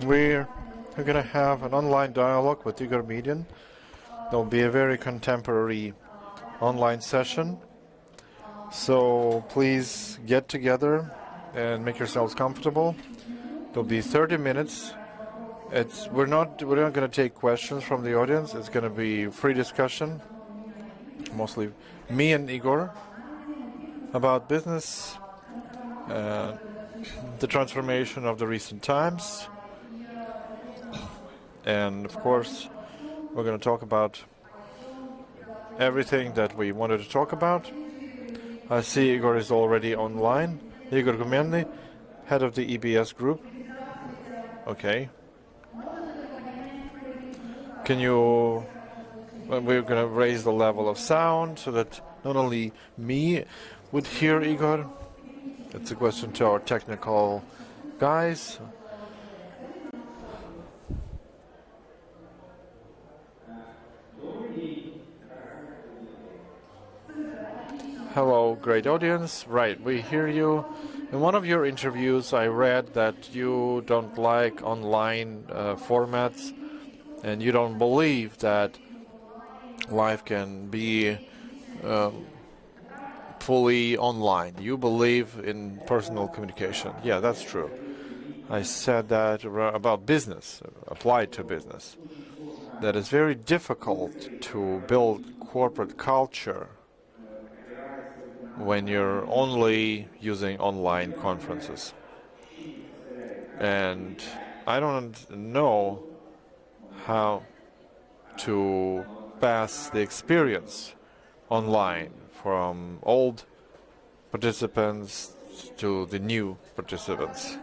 We're going to have an online dialogue with Igor Gumennyy. There'll be a very contemporary online session. So please get together and make yourselves comfortable. There'll be 30 minutes. We're not going to take questions from the audience. It's going to be free discussion, mostly me and Igor, about business, the transformation of the recent times, and of course we're going to talk about everything that we wanted to talk about. I see Igor is already online. Igor Gumennyy, head of the UBC Group. Okay. We're going to raise the level of sound so that not only me would hear Igor. It's a question to our technical guys. Hello, great audience. Right, we hear you. In one of your interviews, I read that you don't like online formats, and you don't believe that life can be fully online. You believe in personal communication. Yeah, that's true. I said that about business, applied to business, that it's very difficult to build corporate culture when you're only using online conferences. And I don't know how to pass the experience online from old participants to the new participants.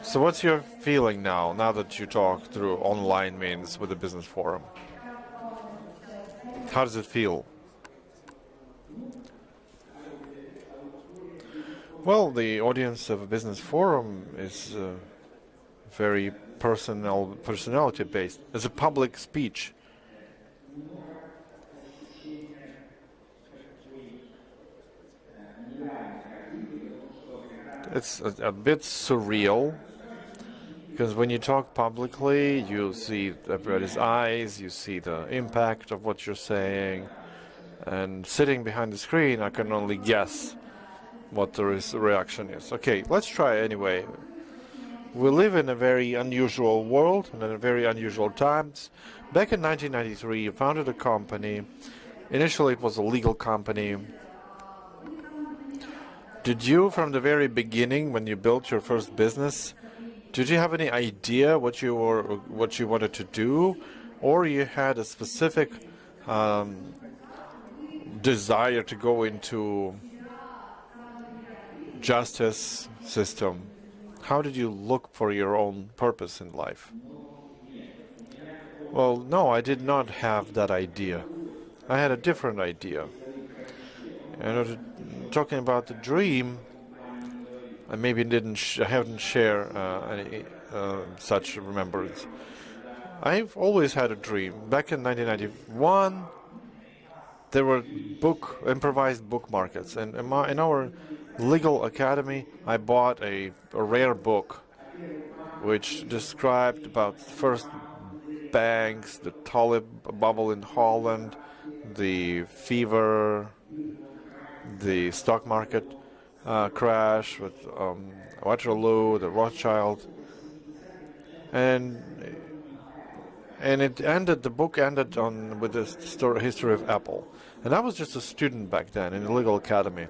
So what's your feeling now that you talk through online means with the business forum? How does it feel? Well, the audience of a business forum is very personality based. It's a public speech. It's a bit surreal, because when you talk publicly, you see everybody's eyes, you see the impact of what you're saying, and sitting behind the screen, I can only guess what the reaction is. Okay, let's try anyway. We live in a very unusual world and in very unusual times. Back in 1993, you founded a company. Initially, it was a legal company. Did you, from the very beginning, when you built your first business, did you have any idea what you wanted to do, or you had a specific desire to go into justice system? How did you look for your own purpose in life? Well, no, I did not have that idea. I had a different idea. And talking about the dream, I maybe I haven't shared any such remembrance. I've always had a dream. Back in 1991, there were improvised book markets, and in our legal academy, I bought a rare book which described about first banks, the tulip bubble in Holland, the fever, the stock market crash with Waterloo, the Rothschild, and the book ended with the history of Apple. And I was just a student back then in the legal academy.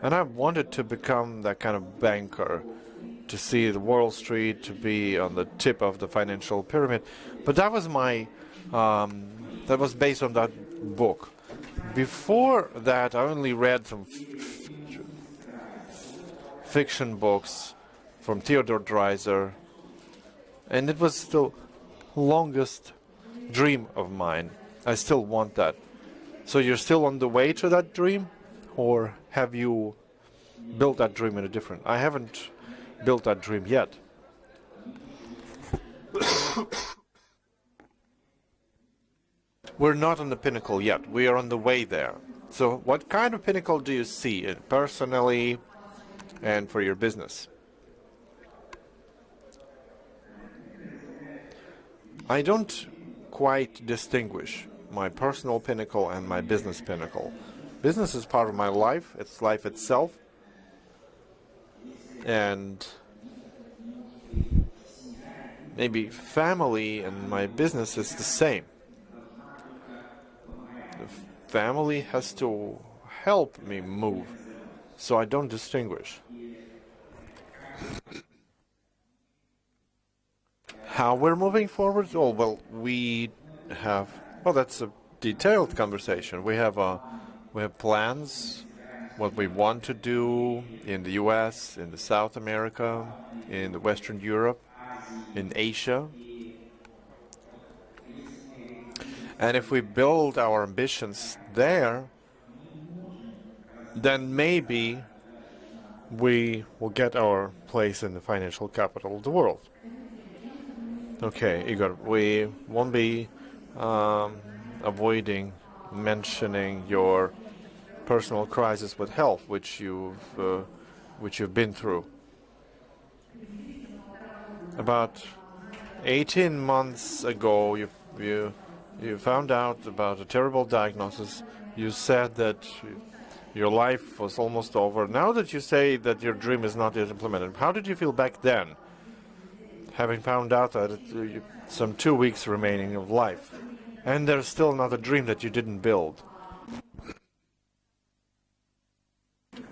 And I wanted to become that kind of banker, to see the Wall Street, to be on the tip of the financial pyramid. But that was that was based on that book. Before that, I only read some fiction books from Theodore Dreiser, and it was the longest dream of mine. I still want that. So you're still on the way to that dream? Or have you built that dream in a different? I haven't built that dream yet. We're not on the pinnacle yet. We are on the way there. So what kind of pinnacle do you see personally and for your business? I don't quite distinguish my personal pinnacle and my business pinnacle. Business is part of my life, it's life itself, and maybe family and my business is the same. The family has to help me move, so I don't distinguish. How we're moving forward? Oh, well, that's a detailed conversation. We have plans, what we want to do in the US, in the South America, in the Western Europe, in Asia. And if we build our ambitions there, then maybe we will get our place in the financial capital of the world. Okay, Igor, we won't be avoiding mentioning your personal crisis with health, which you've been through. About 18 months ago, you found out about a terrible diagnosis. You said that your life was almost over. Now that you say that your dream is not yet implemented, how did you feel back then, having found out that some 2 weeks remaining of life, and there's still another dream that you didn't build?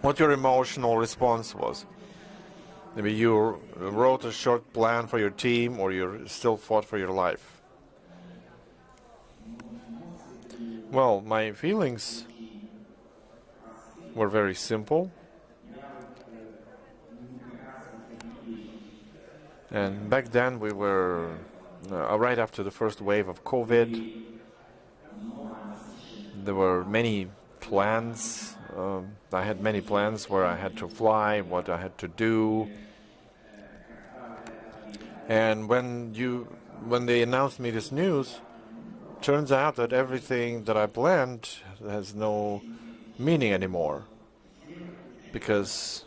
What your emotional response was? Maybe you wrote a short plan for your team, or you still fought for your life? Well, my feelings were very simple. And back then we were right after the first wave of COVID. There were many plans. I had many plans where I had to fly, what I had to do. And when they announced me this news, turns out that everything that I planned has no meaning anymore, because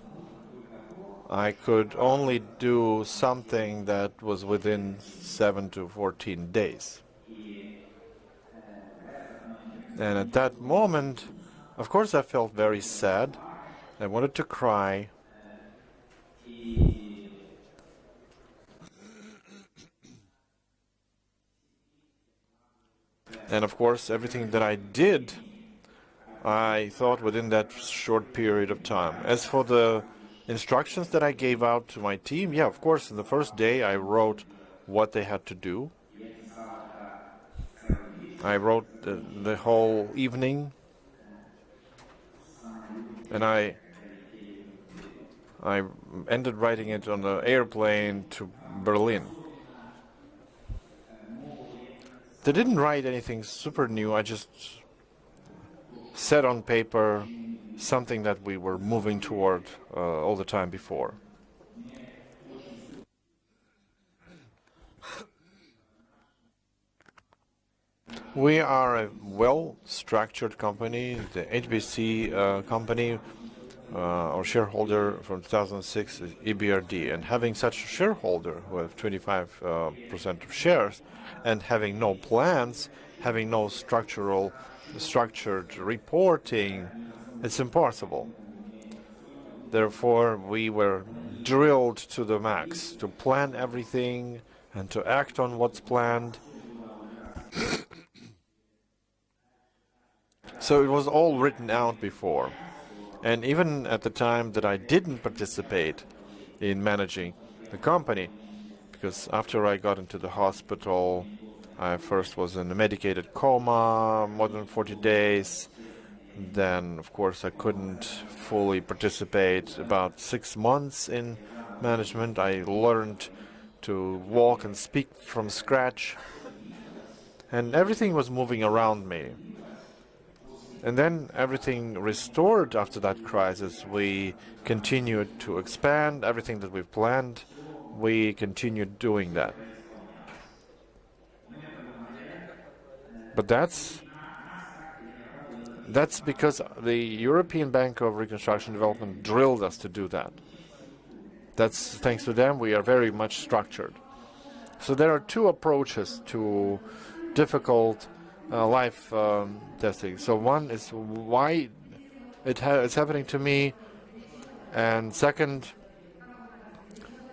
I could only do something that was within 7 to 14 days. And at that moment, of course, I felt very sad. I wanted to cry. And of course, everything that I did, I thought within that short period of time. As for the instructions that I gave out to my team, yeah, of course, in the first day I wrote what they had to do. I wrote the whole evening, and I ended writing it on the airplane to Berlin. They didn't write anything super new. I just set on paper something that we were moving toward all the time before. We are a well-structured company. The HBC company, our shareholder from 2006 is EBRD, and having such a shareholder who have 25% of shares, and having no plans, having no structured reporting, it's impossible. Therefore, we were drilled to the max to plan everything and to act on what's planned. So it was all written out before. And even at the time that I didn't participate in managing the company, because after I got into the hospital, I first was in a medicated coma, more than 40 days. Then, of course, I couldn't fully participate. About 6 months in management, I learned to walk and speak from scratch. And everything was moving around me. And then everything restored after that crisis. We continued to expand everything that we've planned. We continued doing that. But that's because the European Bank of Reconstruction and Development drilled us to do that. That's thanks to them we are very much structured. So there are two approaches to difficult life testing. So one is why it's happening to me, and second,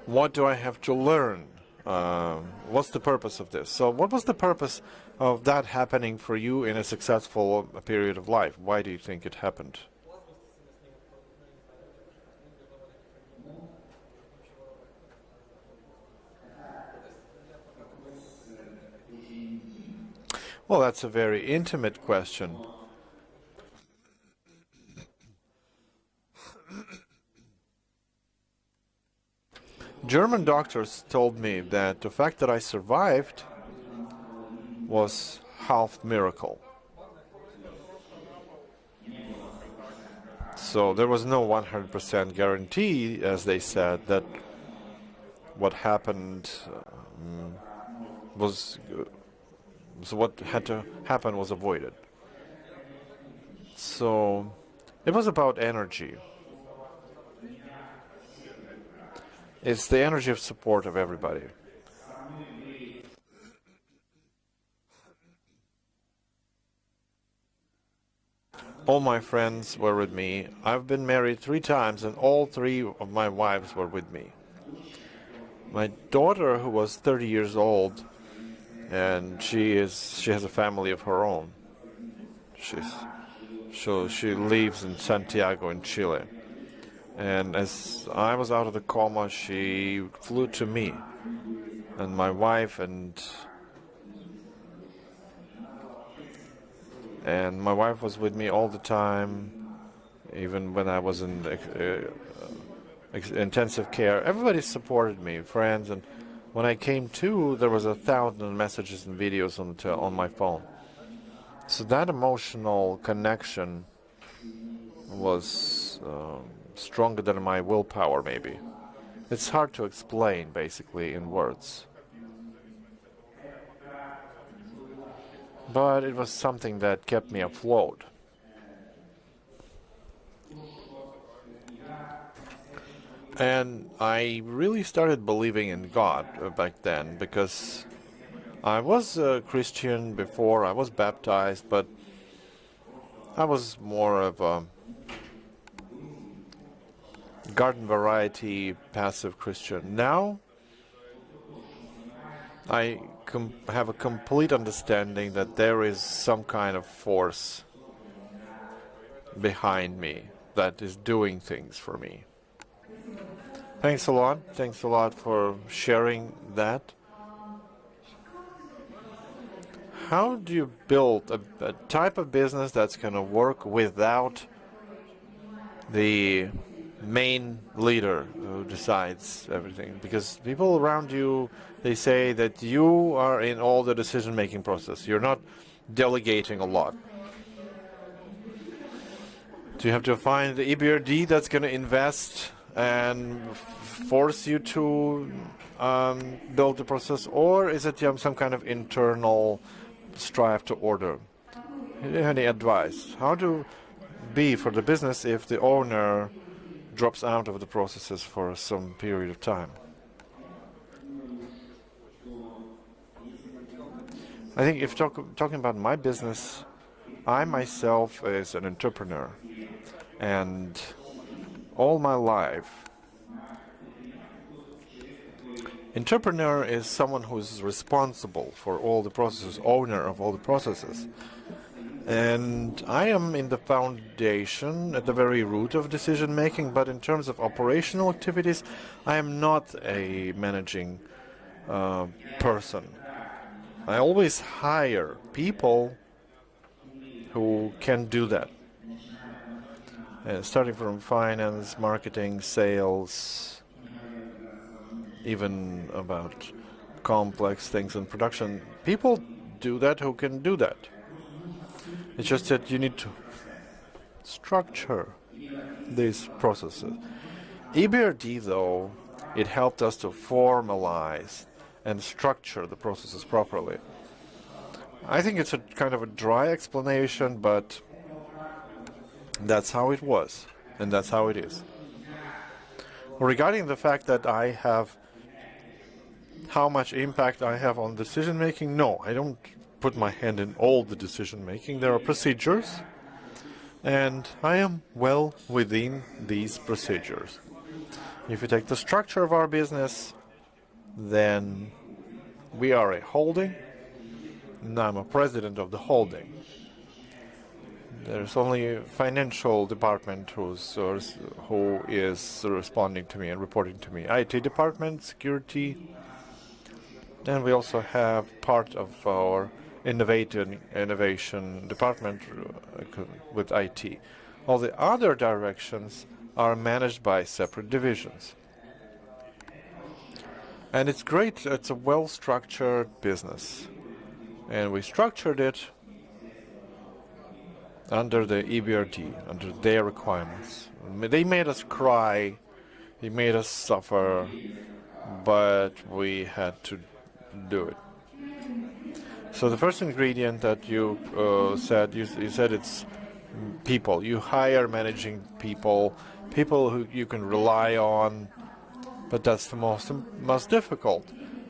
what do I have to learn? What's the purpose of this? So what was the purpose of that happening for you in a successful period of life? Why do you think it happened? Well, that's a very intimate question. German doctors told me that the fact that I survived was half miracle. So there was no 100% guarantee, as they said, that what happened so what had to happen was avoided. So it was about energy. It's the energy of support of everybody. All my friends were with me. I've been married 3 times, and all 3 of my wives were with me. My daughter, who was 30 years old, and she has a family of her own. She lives in Santiago in Chile. And as I was out of the coma, she flew to me. And my wife and my wife was with me all the time, even when I was in intensive care. Everybody supported me, friends, and when I came to, there was 1,000 messages and videos on my phone. So that emotional connection was stronger than my willpower, maybe. It's hard to explain, basically, in words. But it was something that kept me afloat. And I really started believing in God back then, because I was a Christian before, I was baptized, but I was more of a garden variety passive Christian. Now I have a complete understanding that there is some kind of force behind me that is doing things for me. Thanks a lot. Thanks a lot for sharing that. How do you build a type of business that's going to work without the main leader who decides everything? Because people around you, they say that you are in all the decision-making process. You're not delegating a lot. Do you have to find the EBRD that's going to invest and force you to build the process, or is it some kind of internal strive to order? Do you have any advice? How to be for the business if the owner drops out of the processes for some period of time? I think if talking about my business, I myself is an entrepreneur, and all my life, entrepreneur is someone who is responsible for all the processes, owner of all the processes. And I am in the foundation, at the very root of decision making, but in terms of operational activities, I am not a managing person. I always hire people who can do that. Starting from finance, marketing, sales, even about complex things in production. People do that who can do that. It's just that you need to structure these processes. EBRD, though, it helped us to formalize and structure the processes properly. I think it's a kind of a dry explanation, but that's how it was, and that's how it is. Regarding the fact that I have How much impact I have on decision making? No, I don't put my hand in all the decision making. There are procedures, and I am well within these procedures. If you take the structure of our business, then we are a holding, and I'm a president of the holding. There's only a financial department who is responding to me and reporting to me. IT department, security, and we also have part of our innovation department with IT. All the other directions are managed by separate divisions. And it's great, it's a well-structured business. And we structured it under the EBRD, under their requirements. They made us cry, they made us suffer, but we had to do it. So the first ingredient that you said it's people. You hire managing people who you can rely on, but that's the most difficult.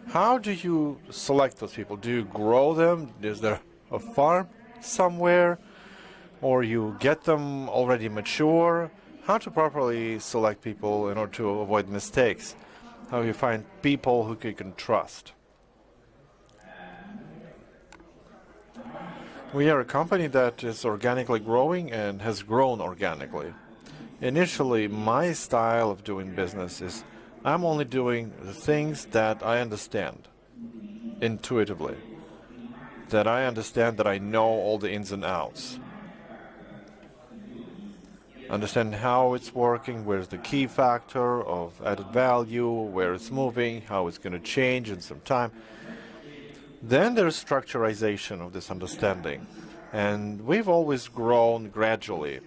How do you select those people? Do you grow them? Is there a farm somewhere? Or you get them already mature? How to properly select people in order to avoid mistakes? How you find people who you can trust? We are a company that is organically growing and has grown organically. Initially, my style of doing business is I'm only doing the things that I understand intuitively, that I understand, that I know all the ins and outs. Understand how it's working, where's the key factor of added value, where it's moving, how it's going to change in some time. Then there's structurization of this understanding. And we've always grown gradually.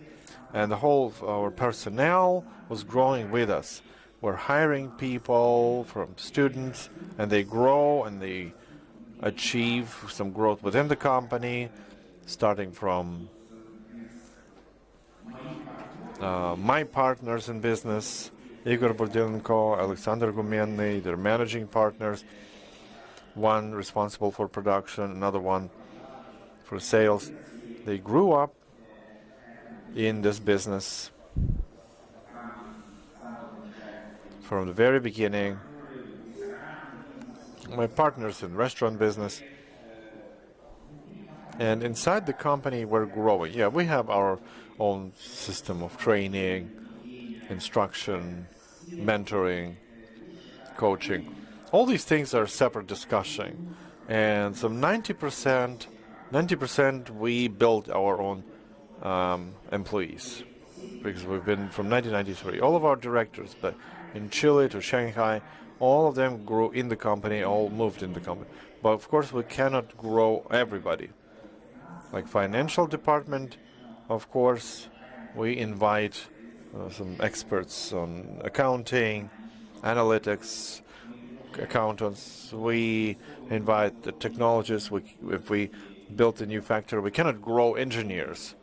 And the whole of our personnel was growing with us. We're hiring people from students, and they grow and they achieve some growth within the company, starting from my partners in business, Igor Gumennyy, Alexander Gumennyy, their managing partners, one responsible for production, another one for sales. They grew up in this business from the very beginning. My partners in restaurant business. And inside the company, we're growing. Yeah, we have our own system of training, instruction, mentoring, coaching. All these things are separate discussion. And some 90% we build our own employees. Because we've been from 1993. All of our directors, but in Chile to Shanghai, all of them grew in the company, all moved in the company. But of course, we cannot grow everybody. Like financial department, of course, we invite some experts on accounting, analytics, accountants. We invite the technologists. If we built a new factory, we cannot grow engineers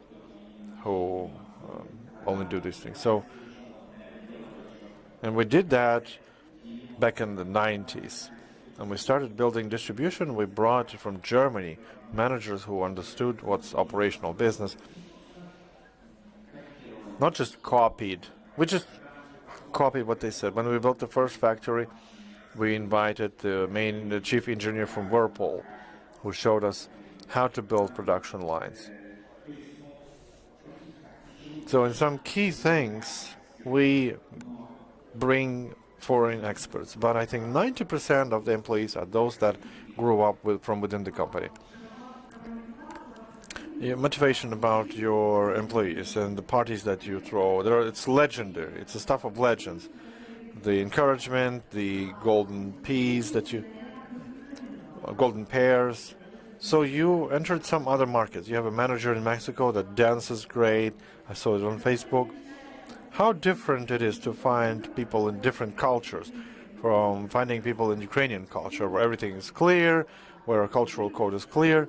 who only do these things. So, and we did that back in the 90s. And we started building distribution. We brought from Germany managers who understood what's operational business. Not just copied. We just copied what they said. When we built the first factory, we invited the chief engineer from Whirlpool, who showed us how to build production lines. So in some key things, we bring foreign experts, but I think 90% of the employees are those that grew up from within the company. Your motivation about your employees and the parties that you throw, it's legendary. It's the stuff of legends. The encouragement, the golden peas golden pears. So you entered some other markets. You have a manager in Mexico that dances great. I saw it on Facebook. How different it is to find people in different cultures, from finding people in Ukrainian culture where everything is clear, where a cultural code is clear.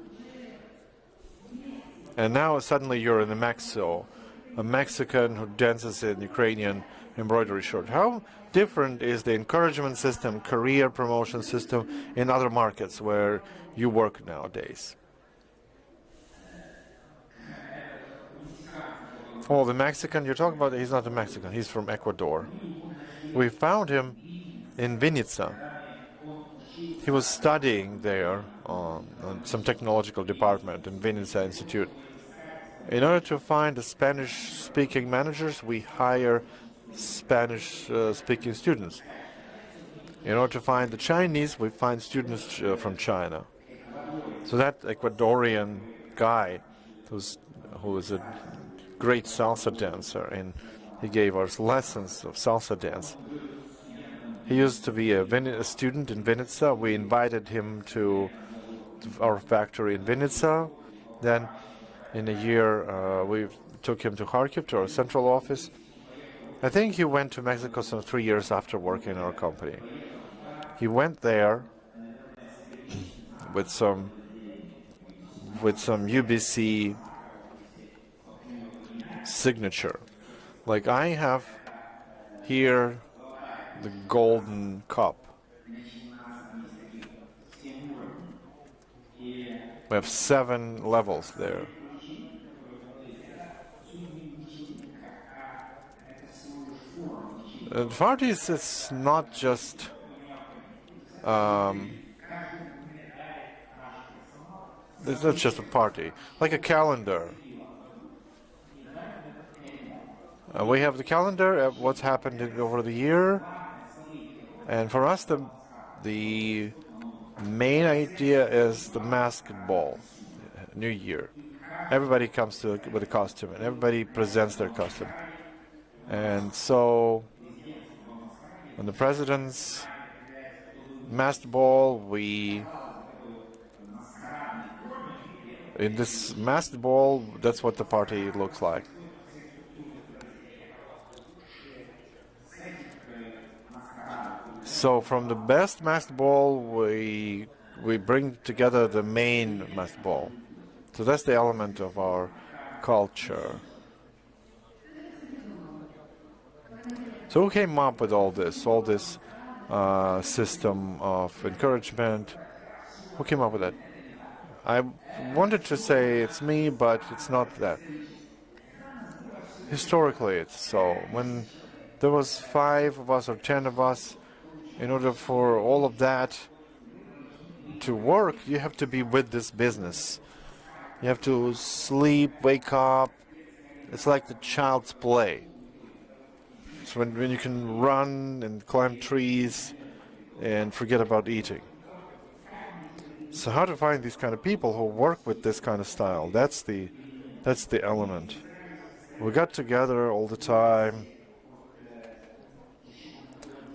And now suddenly you're in Mexico a Mexican who dances in Ukrainian embroidery shirt. How different is the encouragement system, career promotion system in other markets where you work nowadays? Oh, the Mexican you're talking about, he's not a Mexican, he's from Ecuador. We found him in Vinnytsia. He was studying there on some technological department in Vinnytsia Institute. In order to find the Spanish-speaking managers, we hire Spanish-speaking students. In order to find the Chinese, we find students from China. So that Ecuadorian guy, who is a great salsa dancer, and he gave us lessons of salsa dance. He used to be a student in Vinnytsia. We invited him to our factory in Vinnytsia. Then, in a year, we took him to Kharkiv, to our central office. I think he went to Mexico some 3 years after working in our company. He went there with some UBC signature. Like I have here the golden cup. We have 7 levels there. Parties, it's not just it's not just a party, like a calendar. We have the calendar of what's happened over the year, and for us the main idea is the masked ball, New Year. Everybody comes with a costume, and everybody presents their costume. And so, on the president's masked ball, in this masked ball, that's what the party looks like. So from the best masked ball, we bring together the main masked ball. So that's the element of our culture. So who came up with all this system of encouragement? Who came up with that? I wanted to say it's me, but it's not that. Historically, it's so. When there was 5 of us or 10 of us, in order for all of that to work, you have to be with this business. You have to sleep, wake up. It's like the child's play. It's when you can run and climb trees and forget about eating. So how to find these kind of people who work with this kind of style? That's the element. We got together all the time.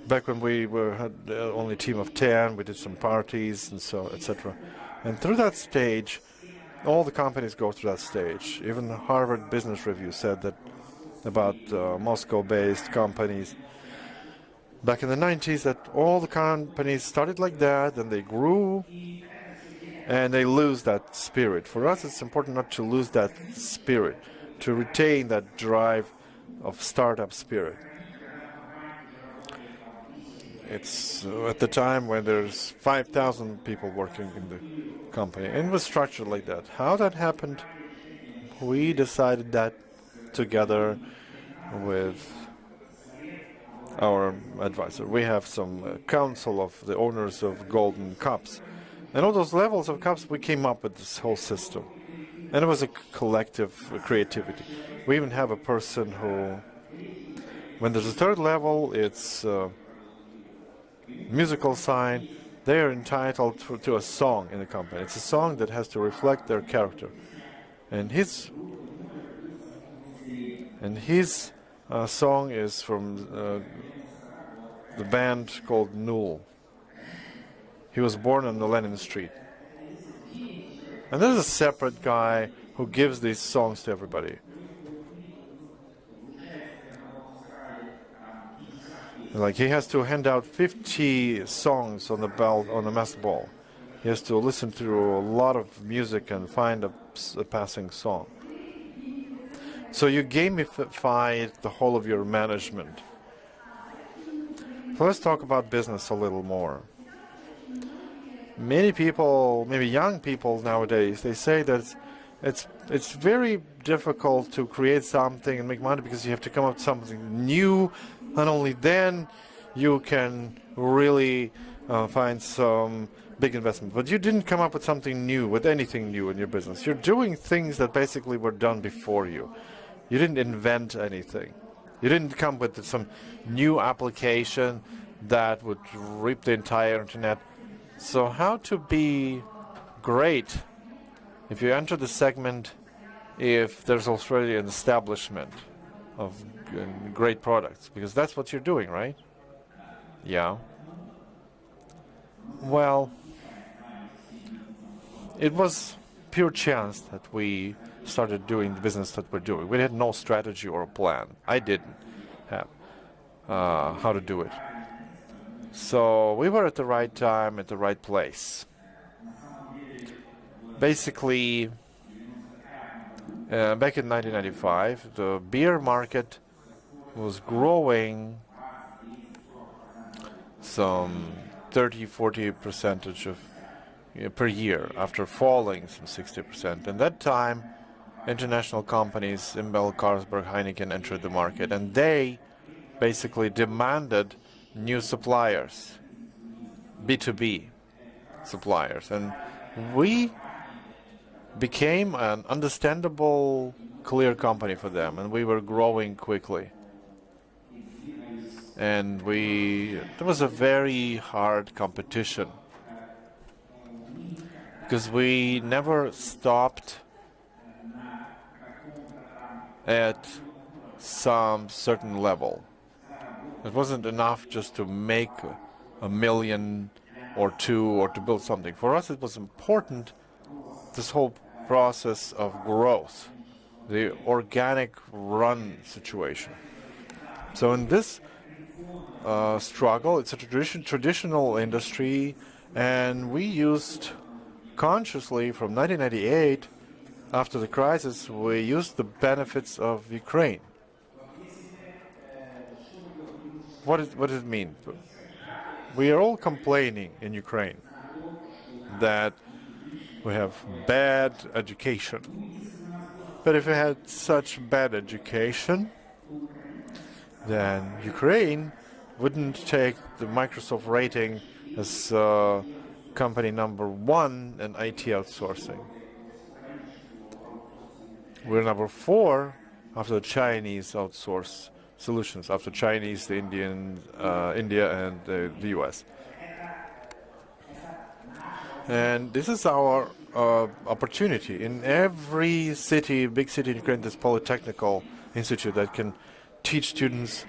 Back when we had only a team of 10, we did some parties and so, etc. And through that stage, all the companies go through that stage. Even the Harvard Business Review said that about Moscow-based companies back in the 90s, that all the companies started like that, and they grew, and they lose that spirit. For us, it's important not to lose that spirit, to retain that drive of startup spirit. It's at the time when there's 5,000 people working in the company, and it was structured like that. How that happened, we decided that together with our advisor. We have some council of the owners of golden cups, and all those levels of cups, we came up with this whole system, and it was a collective creativity. We even have a person who, when there's a 3rd level, it's musical sign, they are entitled to a song in the company. It's a song that has to reflect their character. And his song is from the band called Null. He was born on the Lenin Street. And there's a separate guy who gives these songs to everybody. Like he has to hand out 50 songs on the masked ball. He has to listen to a lot of music and find a passing song. So you gamify the whole of your management. So let's talk about business a little more. Many people, maybe young people nowadays, they say that it's very difficult to create something and make money because you have to come up with something new, and only then you can really find some big investment. But you didn't come up with something new, with anything new in your business. You're doing things that basically were done before you. You didn't invent anything. You didn't come with some new application that would reap the entire internet. So how to be great if you enter the segment, if there's already an establishment of great products? Because that's what you're doing, right? Yeah. Well, it was pure chance that we started doing the business that we're doing. We had no strategy or a plan. I didn't have how to do it. So we were at the right time, at the right place. Basically, back in 1995, the beer market was growing some 30-40% of per year, after falling some 60%. And that time, international companies, Imbel, Carlsberg, Heineken, entered the market, and they basically demanded new suppliers, B2B suppliers, and we became an understandable, clear company for them, and we were growing quickly. And there was a very hard competition because we never stopped at some certain level. It wasn't enough just to make a million or two or to build something. For us, it was important, this whole process of growth, the organic run situation. So in this struggle, it's a traditional industry, and we used consciously from 1998, after the crisis, we used the benefits of Ukraine. What does it mean? We are all complaining in Ukraine that we have bad education. But if we had such bad education, then Ukraine wouldn't take the Microsoft rating as company number 1 in IT outsourcing. We're number 4 after the Chinese outsource solutions, after Chinese, the India, and the US. And this is our opportunity. In every city, big city in Ukraine, there's Polytechnical Institute that can teach students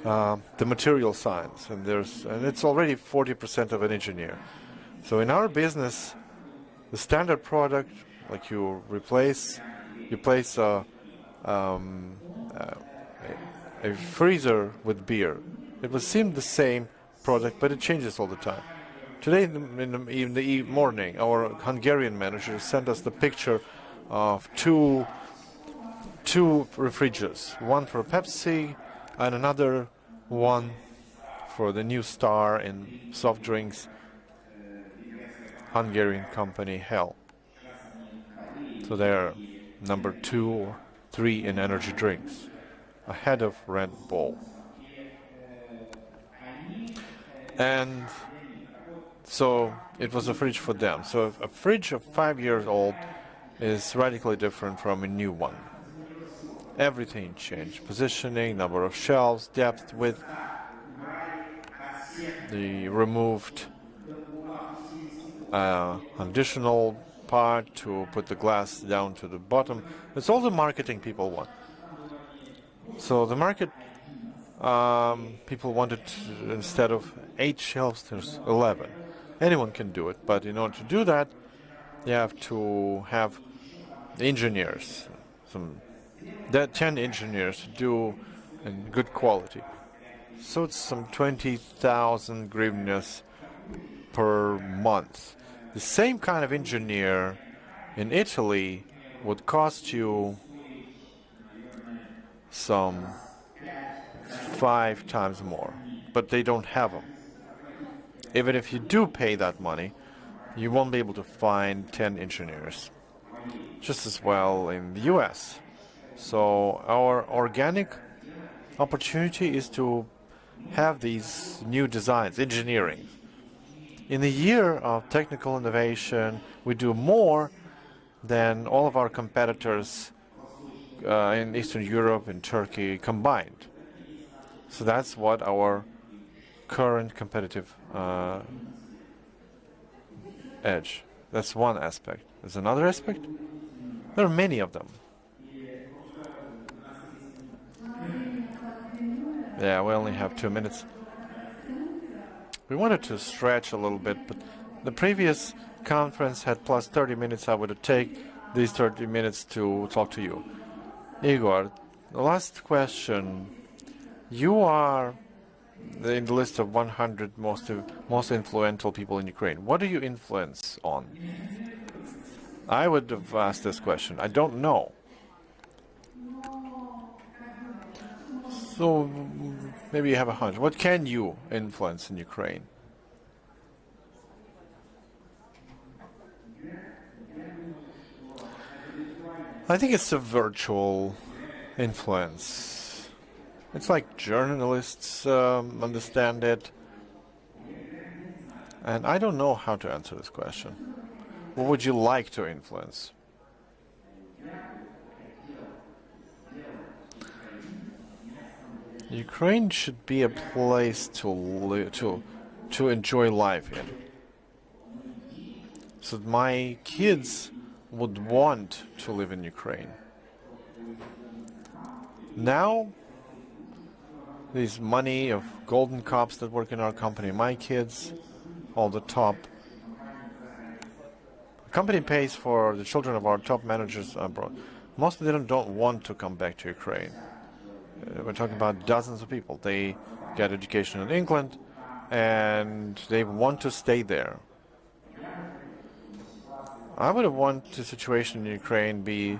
the material science, and it's already 40% of an engineer. So in our business, the standard product, like you place a freezer with beer. It will seem the same product, but it changes all the time. Today in the morning, our Hungarian manager sent us the picture of two refrigerators, one for Pepsi and another one for the new star in soft drinks, Hungarian company Hell. So they're number 2 or 3 in energy drinks, ahead of Red Bull. And so it was a fridge for them. So a fridge of 5 years old is radically different from a new one. Everything changed. Positioning, number of shelves, depth, width. They removed an additional part to put the glass down to the bottom. It's all the marketing people want. So the market people wanted, instead of 8 shelves, there's 11. Anyone can do it, but in order to do that, you have to have engineers, 10 engineers to do in good quality. So it's some 20,000 hryvnias per month. The same kind of engineer in Italy would cost you some 5 times more, but they don't have them. Even if you do pay that money, you won't be able to find 10 engineers. Just as well in the US. So our organic opportunity is to have these new designs, engineering. In the year of technical innovation, we do more than all of our competitors in Eastern Europe and Turkey combined. So that's what our current competitive edge. That's one aspect. There's another aspect. There are many of them. Yeah, we only have 2 minutes. We wanted to stretch a little bit, but the previous conference had plus 30 minutes. I would take these 30 minutes to talk to you. Igor, the last question. You are in the list of 100 most influential people in Ukraine. What do you influence on? I would have asked this question. I don't know. So maybe you have a hunch. What can you influence in Ukraine? I think it's a virtual influence. It's like journalists understand it. And I don't know how to answer this question. What would you like to influence? Ukraine should be a place to enjoy life in. So that my kids would want to live in Ukraine. Now, this money of golden cops that work in our company, my kids, all the top. The company pays for the children of our top managers abroad. Most of them don't want to come back to Ukraine. We're talking about dozens of people. They get education in England, and they want to stay there. I would want the situation in Ukraine be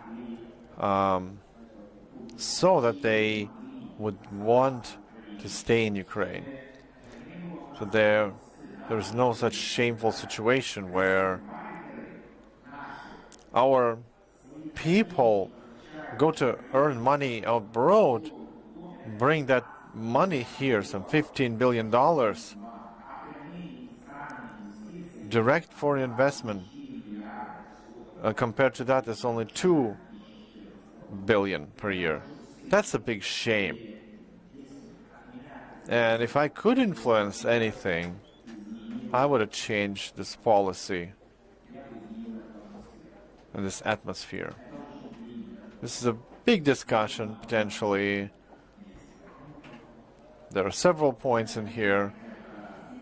so that they would want to stay in Ukraine. So there is no such shameful situation where our people go to earn money abroad, bring that money here, some $15 billion, direct foreign investment. Compared to that, it's only $2 billion per year. That's a big shame. And if I could influence anything, I would have changed this policy and this atmosphere. This is a big discussion, potentially. There are several points in here.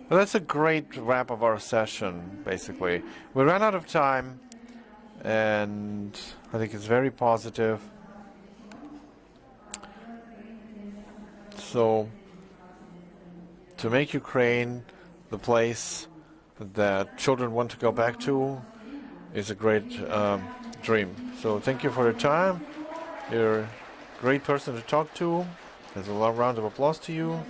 But that's a great wrap of our session, basically. We ran out of time, and I think it's very positive. So, to make Ukraine the place that children want to go back to is a great dream. So thank you for your time. You're a great person to talk to. There's a round of applause to you.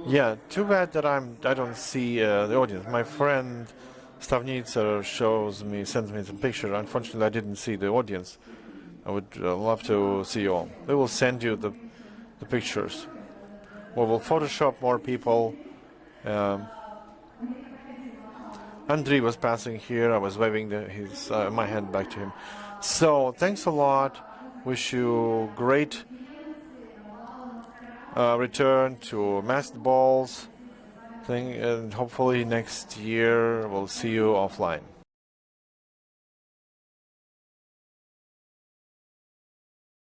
Yeah, too bad that I don't see the audience. My friend Stavnica sends me some pictures. Unfortunately, I didn't see the audience. I would love to see you all. We will send you the pictures. We will Photoshop more people. Andriy was passing here. I was waving my hand back to him. So thanks a lot. Wish you great return to masked balls thing, and hopefully next year we'll see you offline.